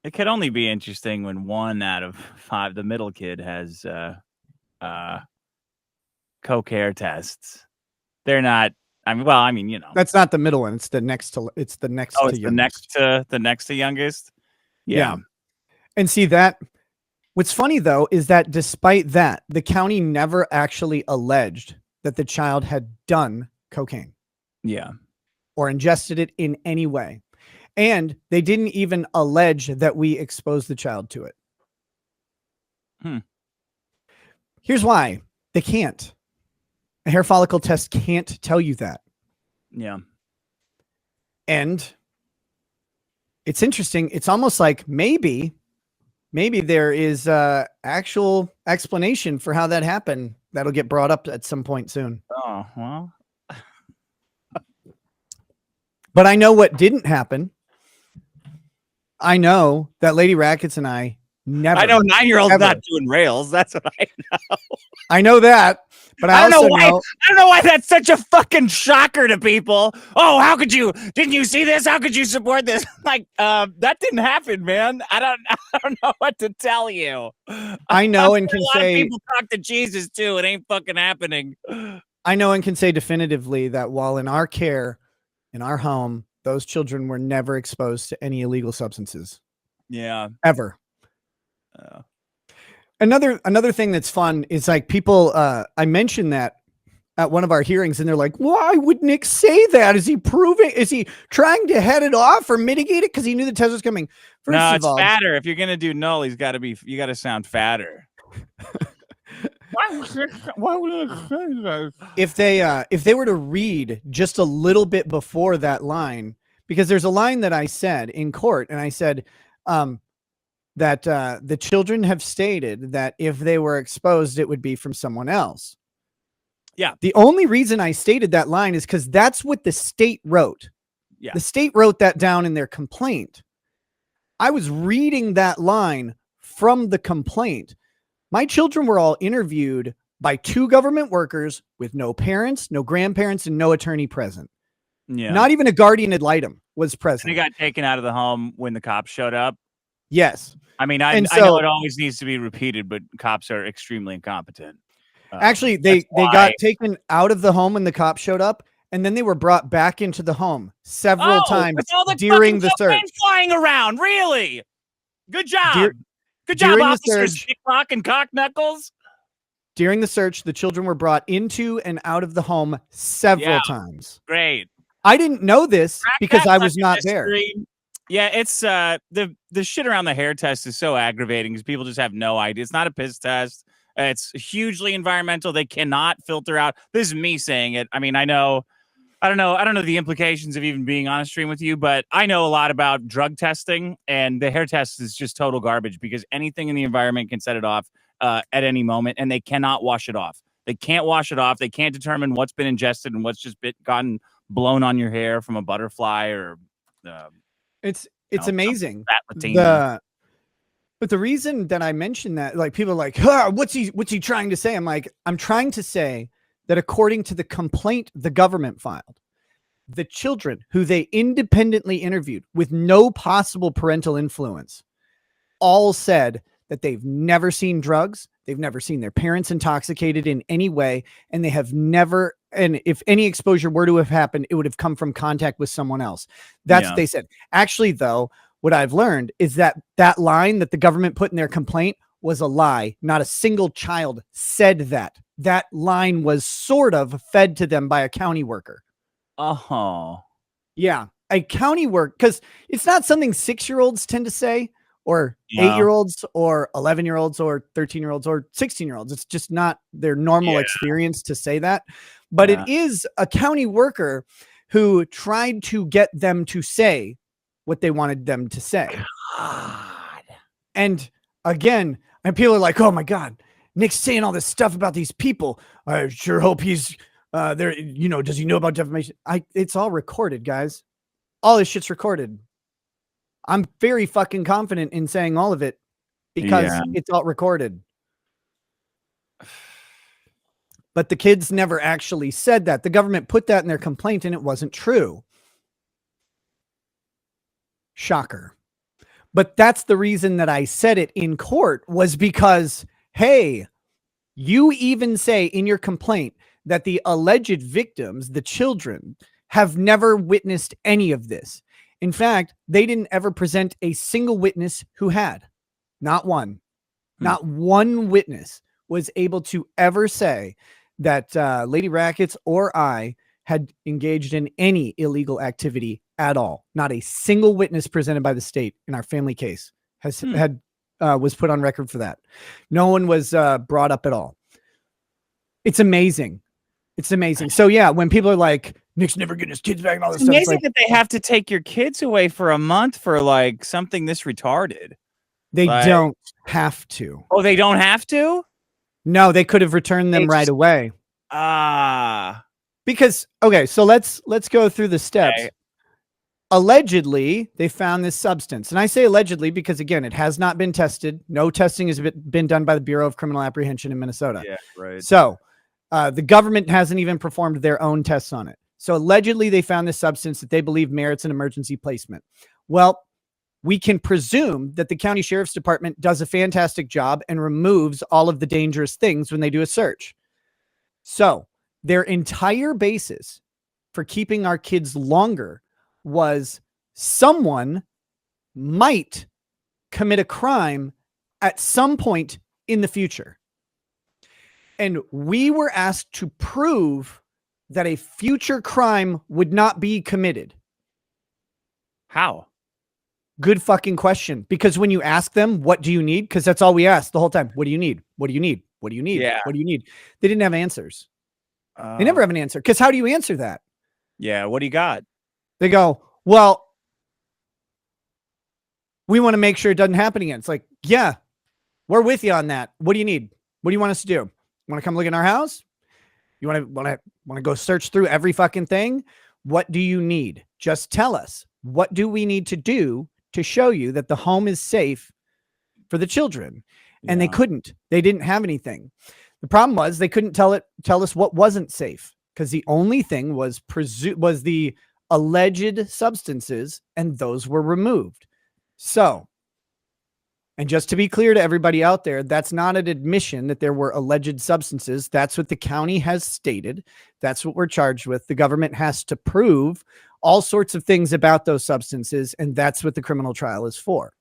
It could only be interesting when 1 out of 5, the middle kid, has cochlear tests. They're not. I mean, you know, that's not the middle one. It's the next to. It's the next to it's youngest. the next to youngest. Yeah. And see that. What's funny though is that despite that, the county never actually alleged that the child had done cocaine. Yeah. Or ingested it in any way. And they didn't even allege that we exposed the child to it. Here's why. They can't. A hair follicle test can't tell you that. Yeah. And it's interesting. It's almost like maybe there is actual explanation for how that happened. That'll get brought up at some point soon. Oh, well. But I know what didn't happen. I know that Lady Rackets and I never. I know 9-year-old's not doing rails. That's what I know. I know that, but I don't know why that's such a fucking shocker to people. Oh, how could you? Didn't you see this? How could you support this? Like, that didn't happen, man. I don't know what to tell you. I know and can say people talk to Jesus too. It ain't fucking happening. I know and can say definitively that while in our care, in our home, those children were never exposed to any illegal substances. Yeah. Ever. Another thing that's fun is like people, I mentioned that at one of our hearings and they're like, why would Nick say that? Is he trying to head it off or mitigate it? Cause he knew the test was coming. No, it's fatter. If you're going to do null, you got to sound fatter. Why would it say that? If they were to read just a little bit before that line, because there's a line that I said in court and I said, that the children have stated that if they were exposed, it would be from someone else. Yeah. The only reason I stated that line is because that's what the state wrote. Yeah. The state wrote that down in their complaint. I was reading that line from the complaint. My children were all interviewed by 2 government workers with no parents, no grandparents, and no attorney present. Yeah. Not even a guardian ad litem was present. And they got taken out of the home when the cops showed up. Yes. I mean, I know it always needs to be repeated, but cops are extremely incompetent. Actually, they got taken out of the home when the cops showed up, and then they were brought back into the home several times during the search. Flying around, really? Good job. Good job, officers. Picklock and Cock Knuckles. During the search, the children were brought into and out of the home several times. Great. I didn't know this because I was not there. Yeah, it's the shit around the hair test is so aggravating because people just have no idea. It's not a piss test. It's hugely environmental. They cannot filter out. This is me saying it. I mean, I don't know the implications of even being on a stream with you, but I know a lot about drug testing, and the hair test is just total garbage because anything in the environment can set it off at any moment, and they cannot wash it off. They can't wash it off. They can't determine what's been ingested and what's just gotten blown on your hair from a butterfly or. It's amazing. But the reason that I mentioned that, like, people are like, what's he trying to say? I'm like, I'm trying to say that according to the complaint the government filed, the children who they independently interviewed with no possible parental influence all said that they've never seen drugs. They've never seen their parents intoxicated in any way. And they have never, and if any exposure were to have happened, it would have come from contact with someone else. That's what they said. Actually, though, what I've learned is that line that the government put in their complaint was a lie. Not a single child said that. That line was sort of fed to them by a county worker. Oh. Yeah. A county worker, because it's not something 6-year-olds tend to say, or 8-year-olds, or 11-year-olds, or 13-year-olds, or 16-year-olds. It's just not their normal experience to say that. But it is a county worker who tried to get them to say what they wanted them to say. God. And again, and people are like, oh my God, Nick's saying all this stuff about these people. I sure hope he's there. You know, does he know about defamation? It's all recorded, guys. All this shit's recorded. I'm very fucking confident in saying all of it because it's all recorded. But the kids never actually said that. The government put that in their complaint and it wasn't true. Shocker. But that's the reason that I said it in court, was because, hey, you even say in your complaint that the alleged victims, the children, have never witnessed any of this. In fact, they didn't ever present a single witness who had. Not one. Not one witness was able to ever say that Lady Rackets or I had engaged in any illegal activity at all. Not a single witness presented by the state in our family case was put on record for that. No one was brought up at all. It's amazing. It's amazing. So yeah, when people are like, Nick's never getting his kids back and all this It's stuff. amazing that they have to take your kids away for a month for like something this retarded. They Like- don't have to. Oh, they don't have to? No, they could have returned them They right just- away. Because, okay, so let's go through the steps. Okay. Allegedly, they found this substance. And I say allegedly because, again, it has not been tested. No testing has been done by the Bureau of Criminal Apprehension in Minnesota. Yeah, right. So the government hasn't even performed their own tests on it. So allegedly, they found this substance that they believe merits an emergency placement. Well, we can presume that the county sheriff's department does a fantastic job and removes all of the dangerous things when they do a search. So their entire basis for keeping our kids longer was someone might commit a crime at some point in the future. And we were asked to prove that a future crime would not be committed. How? Good fucking question. Because when you ask them, what do you need? Because that's all we asked the whole time. What do you need? What do you need? What do you need? Yeah. What do you need? They didn't have answers. They never have an answer. Because how do you answer that? Yeah, what do you got? They go, well, we want to make sure it doesn't happen again. It's like, yeah, we're with you on that. What do you need? What do you want us to do? Want to come look in our house? You want to go search through every fucking thing? What do you need? Just tell us. What do we need to do to show you that the home is safe for the children? And they Yeah. couldn't. They didn't have anything. The problem was they couldn't tell us what wasn't safe, because the only thing was the alleged substances, and those were removed. So, and just to be clear to everybody out there, that's not an admission that there were alleged substances. That's what the county has stated. That's what we're charged with. The government has to prove all sorts of things about those substances, and that's what the criminal trial is for.